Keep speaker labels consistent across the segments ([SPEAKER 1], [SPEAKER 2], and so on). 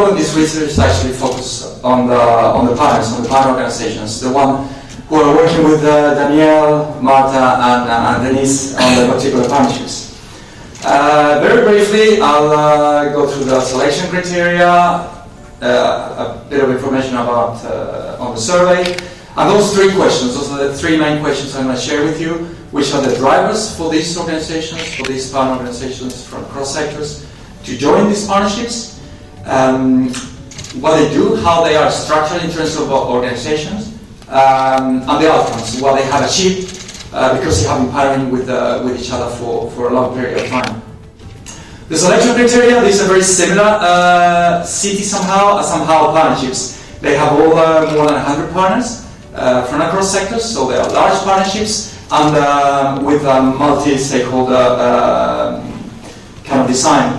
[SPEAKER 1] all of this research actually focuses on the partners, on the partner organizations, the one who are working with Danielle, Marta, and Denise on the particular partnerships. Very briefly, I'll go through the selection criteria, a bit of information about on the survey, and those three questions. Those are the three main questions I'm going to share with you, which are the drivers for these organizations, for these partner organizations from cross sectors to join these partnerships, what they do, how they are structured in terms of organizations, and the outcomes, what they have achieved because they have been partnering with each other for a long period of time. The selection criteria, these are very similar cities somehow partnerships. They have all more than 100 partners from across sectors, so they are large partnerships and with a multi-stakeholder kind of design.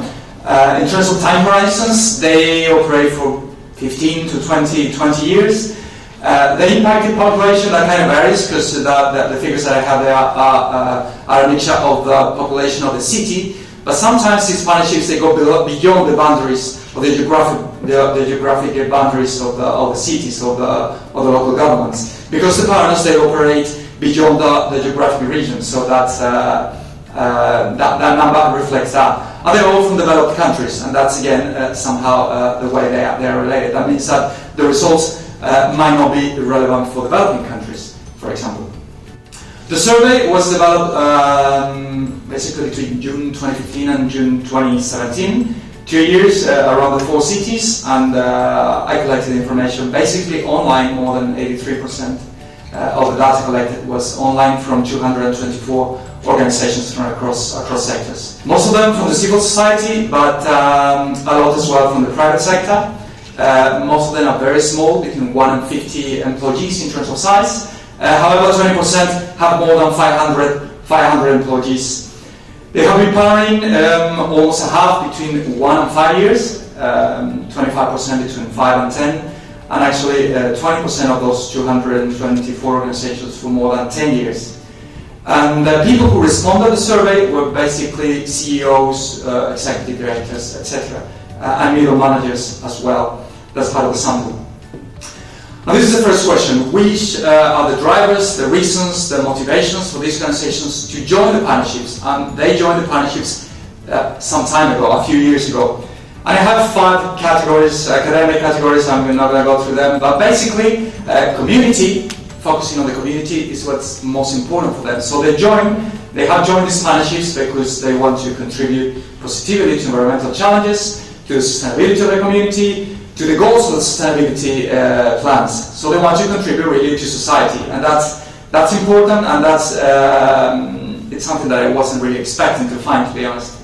[SPEAKER 1] In terms of time horizons, they operate for 15 to 20 years. The impacted population, that kind of varies because the figures that I have there are a mixture of the population of the city, but sometimes these partnerships, they go beyond the boundaries of the geographic boundaries of the cities, of the local governments, because the partners, they operate beyond the geographic region, so that number reflects that. And they're all from developed countries, and that's again somehow the way they are related. That means that the results might not be relevant for developing countries, for example. The survey was developed basically between June 2015 and June 2017, 2 years around the 4 cities, and I collected information basically online. More than 83% of the data collected was online from 224 organizations from across sectors. Most of them from the civil society, but a lot as well from the private sector. Most of them are very small, between 1 and 50 employees in terms of size. However, 20% have more than 500 employees. They have been partnering almost a half between 1 and 5 years, 25% between 5 and 10, and actually 20% of those 224 organizations for more than 10 years. And the people who responded to the survey were basically CEOs, executive directors, etc., and middle managers as well. That's part of the sample. Now this is the first question. Which are the drivers, the reasons, the motivations for these organizations to join the partnerships? And they joined the partnerships some time ago, a few years ago. And I have 5 categories, academic categories. I'm not going to go through them, but basically community, focusing on the community is what's most important for them. So they have joined these partnerships because they want to contribute positively to environmental challenges, to the sustainability of the community, to the goals of the sustainability plans. So they want to contribute really to society, and that's important, and that's it's something that I wasn't really expecting to find, to be honest.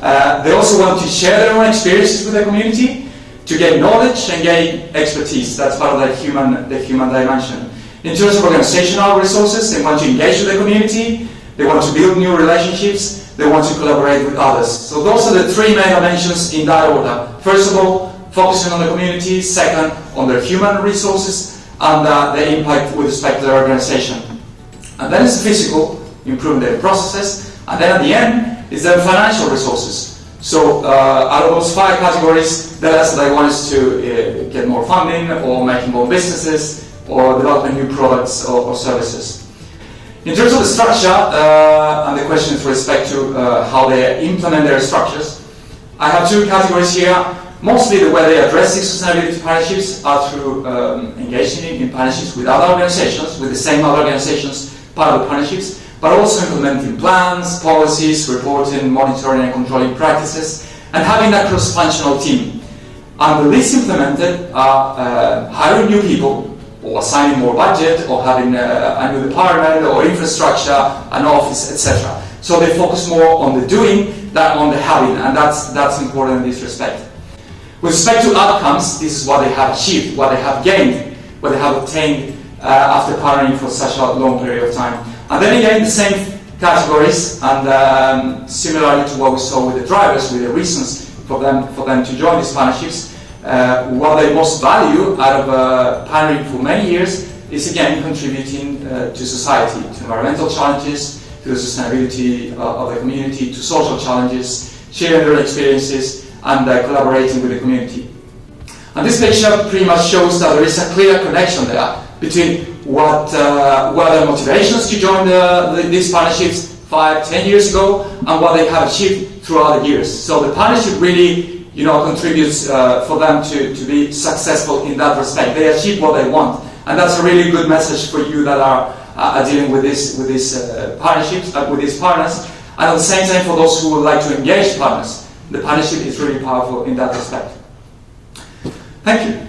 [SPEAKER 1] They also want to share their own experiences with the community, to gain knowledge and gain expertise. That's part of the human dimension. In terms of organizational resources, they want to engage with the community, they want to build new relationships, they want to collaborate with others. So those are the 3 main dimensions in that order. First of all, focusing on the community. Second, on their human resources and the impact with respect to their organization. And then it's physical, improving their processes. And then at the end is their financial resources. So out of those 5 categories, the less they want is to get more funding, or making more businesses, or developing new products or services. In terms of the structure, and the question with respect to how they implement their structures, I have 2 categories here. Mostly the way they address these sustainability partnerships are through engaging in partnerships with other organizations, with the same other organizations, part of the partnerships, but also implementing plans, policies, reporting, monitoring and controlling practices, and having a cross-functional team. And the least implemented are hiring new people, or assigning more budget, or having a new department, or infrastructure, an office, etc. So they focus more on the doing than on the having, and that's important in this respect. With respect to outcomes, this is what they have achieved, what they have gained, what they have obtained after partnering for such a long period of time. And then again, the same categories, and similarly to what we saw with the drivers, with the reasons for them to join these partnerships, what they most value out of partnering for many years is again contributing to society, to environmental challenges, to the sustainability of the community, to social challenges, sharing their experiences, and collaborating with the community. And this picture pretty much shows that there is a clear connection there between what were their motivations to join these partnerships 5-10 years ago and what they have achieved throughout the years. So the partnership really, contributes for them to be successful in that respect. They achieve what they want, and that's a really good message for you that are dealing with these partnerships, with these partners. And at the same time, for those who would like to engage partners, the partnership is really powerful in that respect. Thank you.